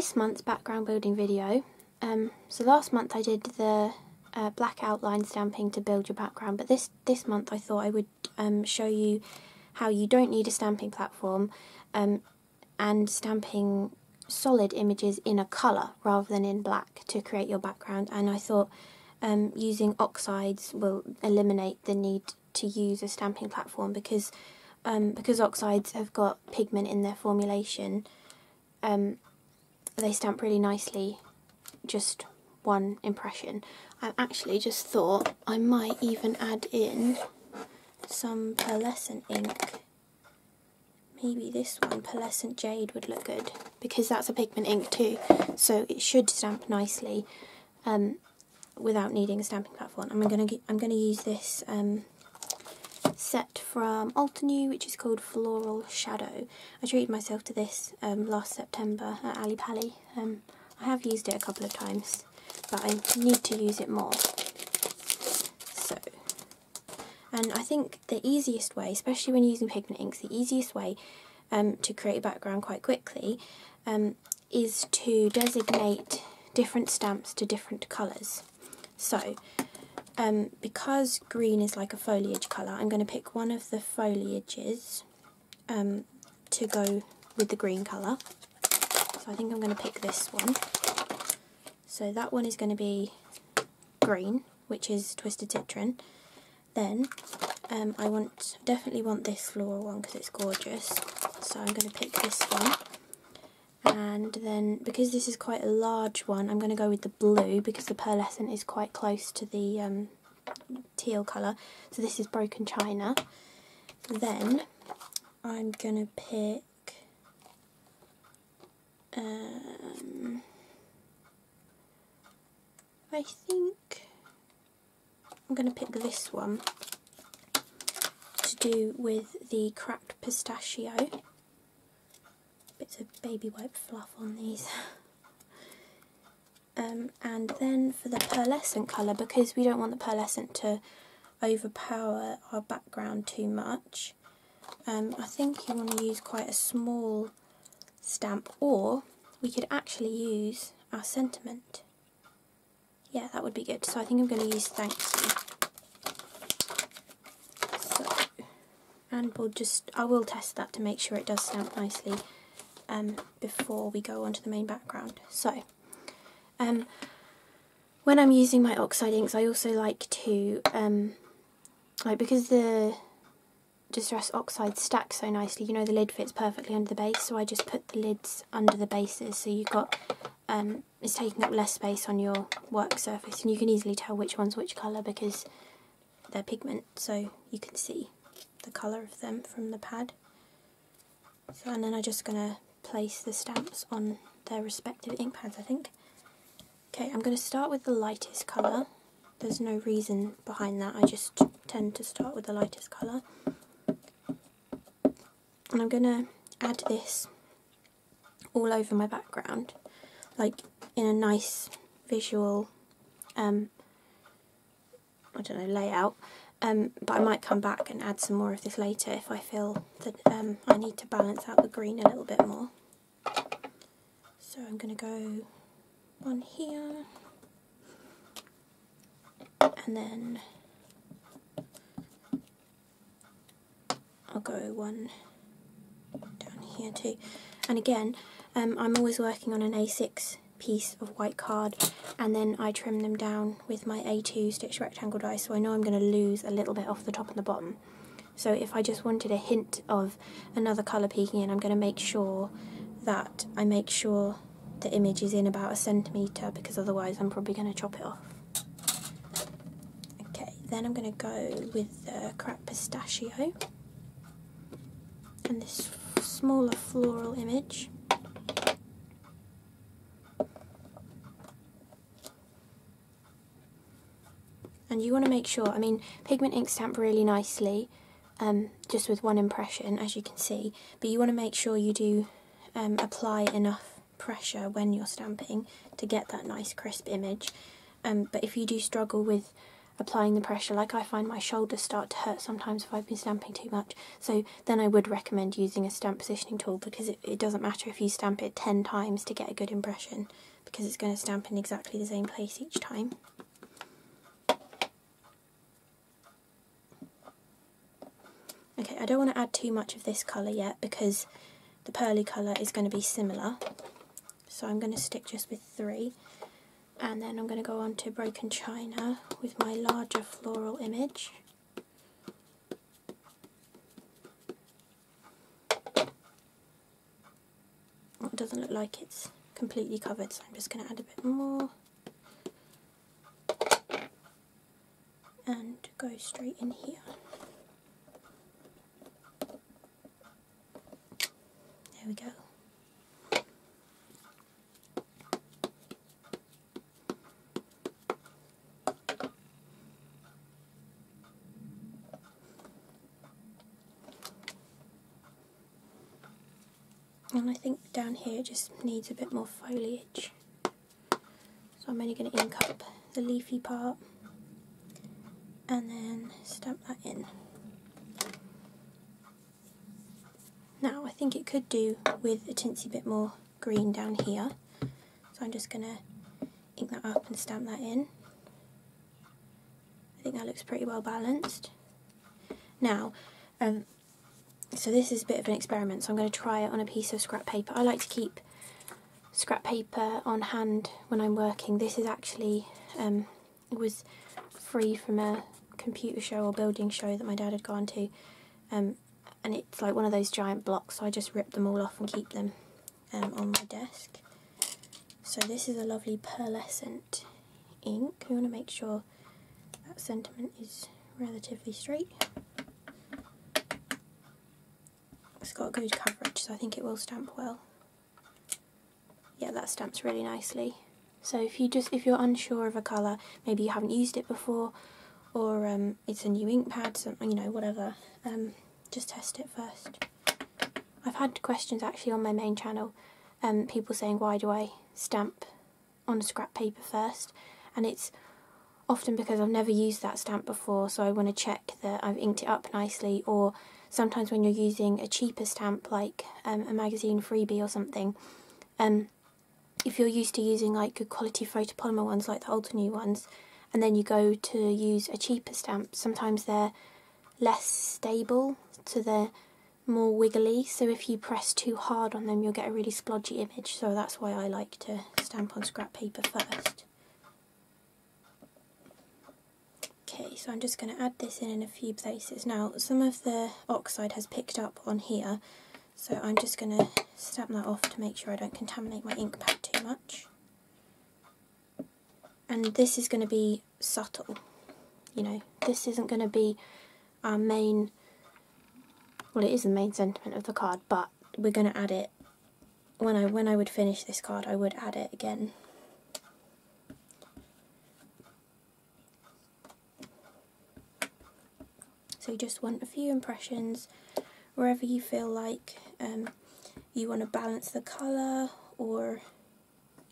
this month's background building video, so last month I did the black outline stamping to build your background, but this month I thought I would show you how you don't need a stamping platform and stamping solid images in a colour rather than in black to create your background. And I thought using Oxides will eliminate the need to use a stamping platform because Oxides have got pigment in their formulation. They stamp really nicely, just one impression. I actually just thought I might even add in some pearlescent ink. Maybe this one, Pearlescent Jade, would look good because that's a pigment ink too, so it should stamp nicely without needing a stamping platform. I'm gonna use this set from Altenew, which is called Floral Shadow. I treated myself to this last September at Ali Pali. I have used it a couple of times, but I need to use it more. So, and I think the easiest way, especially when using pigment inks, the easiest way to create a background quite quickly is to designate different stamps to different colours. So, because green is like a foliage colour, I'm going to pick one of the foliages to go with the green colour. So I think I'm going to pick this one. So that one is going to be green, which is Twisted Citron. Then I definitely want this floral one because it's gorgeous. So I'm going to pick this one. And then, because this is quite a large one, I'm going to go with the blue because the pearlescent is quite close to the teal colour. So this is Broken China. Then I'm going to pick I think I'm going to pick this one to do with the cracked pistachio. Bits of baby wipe fluff on these. And then for the pearlescent colour, because we don't want the pearlescent to overpower our background too much, I think you want to use quite a small stamp, or we could actually use our sentiment. Yeah, that would be good. So I think I'm going to use Thanks You. So, and I will test that to make sure it does stamp nicely before we go on to the main background. So, when I'm using my Oxide inks, I also like to, because the Distress Oxide stacks so nicely, you know, the lid fits perfectly under the base, so I just put the lids under the bases, so you've got, it's taking up less space on your work surface, and you can easily tell which one's which colour because they're pigment, so you can see the colour of them from the pad. So, and then I'm just going to place the stamps on their respective ink pads, I think. Okay, I'm going to start with the lightest colour. There's no reason behind that, I just tend to start with the lightest colour. And I'm going to add this all over my background, like in a nice visual, I don't know, layout. But I might come back and add some more of this later if I feel that I need to balance out the green a little bit more. So I'm going to go one here, and then I'll go one down here too. And again, I'm always working on an A6 piece of white card, and then I trim them down with my A2 stitch rectangle die, so I know I'm going to lose a little bit off the top and the bottom. So if I just wanted a hint of another colour peeking in, I'm going to make sure that I make sure the image is in about 1 centimetre, because otherwise I'm probably going to chop it off. Okay, then I'm going to go with the cracked pistachio and this smaller floral image. And you want to make sure, I mean, pigment inks stamp really nicely, just with one impression, as you can see, but you want to make sure you do apply enough pressure when you're stamping to get that nice crisp image. But if you do struggle with applying the pressure. Like, I find my shoulders start to hurt sometimes if I've been stamping too much, so then I would recommend using a stamp positioning tool, because it doesn't matter if you stamp it 10 times to get a good impression, because it's going to stamp in exactly the same place each time. Okay, I don't want to add too much of this colour yet because the pearly colour is going to be similar, so I'm going to stick just with 3, and then I'm going to go on to Broken China with my larger floral image. It doesn't look like it's completely covered, so I'm just going to add a bit more and go straight in here. There we go. And I think down here it just needs a bit more foliage. So I'm only going to ink up the leafy part and then stamp that in. Now, I think it could do with a teensy bit more green down here, so I'm just going to ink that up and stamp that in. I think that looks pretty well balanced. Now, so this is a bit of an experiment, so I'm going to try it on a piece of scrap paper. I like to keep scrap paper on hand when I'm working. This is actually, it was free from a computer show or building show that my dad had gone to. And it's like one of those giant blocks, so I just rip them all off and keep them on my desk. So this is a lovely pearlescent ink. You want to make sure that sentiment is relatively straight. It's got good coverage, so I think it will stamp well. Yeah, that stamps really nicely. So if you're unsure of a colour, maybe you haven't used it before, or it's a new ink pad, something, you know, whatever. Just test it first. I've had questions actually on my main channel, people saying, why do I stamp on scrap paper first? And it's often because I've never used that stamp before, so I want to check that I've inked it up nicely, or sometimes when you're using a cheaper stamp like a magazine freebie or something, if you're used to using like good quality photopolymer ones like the Altenew ones, and then you go to use a cheaper stamp, sometimes they're less stable, so they're more wiggly, so if you press too hard on them you'll get a really splodgy image, so that's why I like to stamp on scrap paper first. Okay, so I'm just going to add this in a few places. Now, some of the oxide has picked up on here, so I'm just going to stamp that off to make sure I don't contaminate my ink pad too much. And this is going to be subtle, you know, this isn't going to be our main, well, it is the main sentiment of the card, but we're going to add it, when I would finish this card I would add it again. So you just want a few impressions wherever you feel like you want to balance the colour, or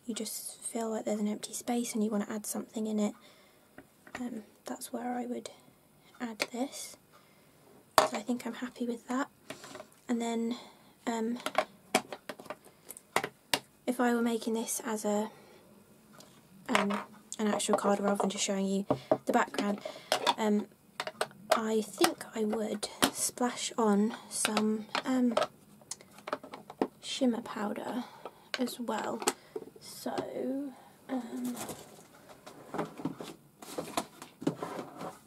you just feel like there's an empty space and you want to add something in it. That's where I would add this. So I think I'm happy with that. And then if I were making this as an actual card rather than just showing you the background, I think I would splash on some shimmer powder as well. So,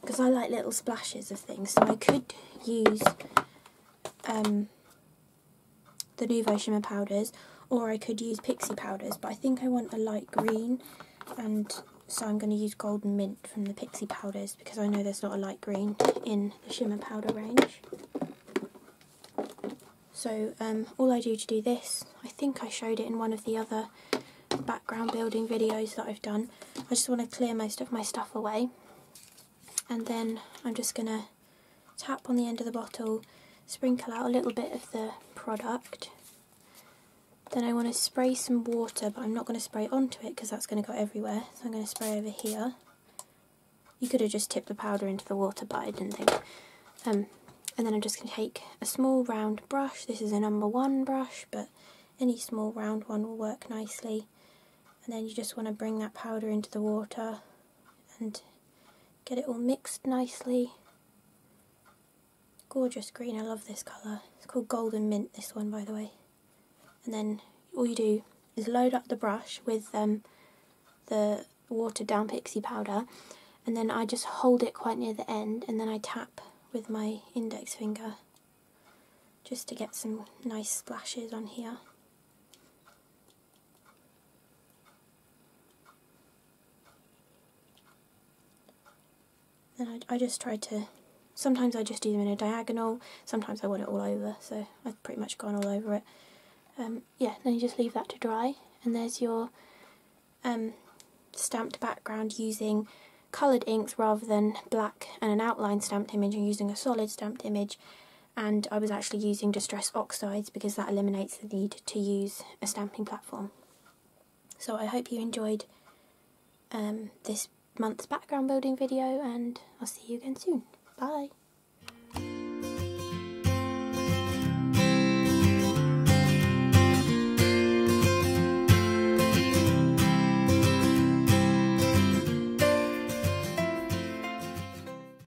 because I like little splashes of things, so I could use the Nouveau shimmer powders, or I could use Pixie powders, but I think I want a light green, and so I'm going to use Golden Mint from the Pixie powders, because I know there's not a light green in the shimmer powder range. So all I do to do this, I think I showed it in one of the other background building videos that I've done. I just want to clear most of my stuff away, and then I'm just going to tap on the end of the bottle, sprinkle out a little bit of the product. Then I want to spray some water, but I'm not going to spray onto it because that's going to go everywhere, so I'm going to spray over here. You could have just tipped the powder into the water, but I didn't think. And then I'm just going to take a small round brush. This is a number 1 brush, but any small round one will work nicely. And then you just want to bring that powder into the water and get it all mixed nicely. Gorgeous green, I love this colour. It's called Golden Mint, this one, by the way. And then all you do is load up the brush with the watered down Pixie powder, and then I just hold it quite near the end, and then I tap with my index finger just to get some nice splashes on here. And I just try to, sometimes I just do them in a diagonal, sometimes I want it all over, so I've pretty much gone all over it. Yeah, then you just leave that to dry, and there's your stamped background using coloured inks rather than black and an outline stamped image. I'm using a solid stamped image, and I was actually using Distress Oxides because that eliminates the need to use a stamping platform. So I hope you enjoyed this month's background building video, and I'll see you again soon. Bye!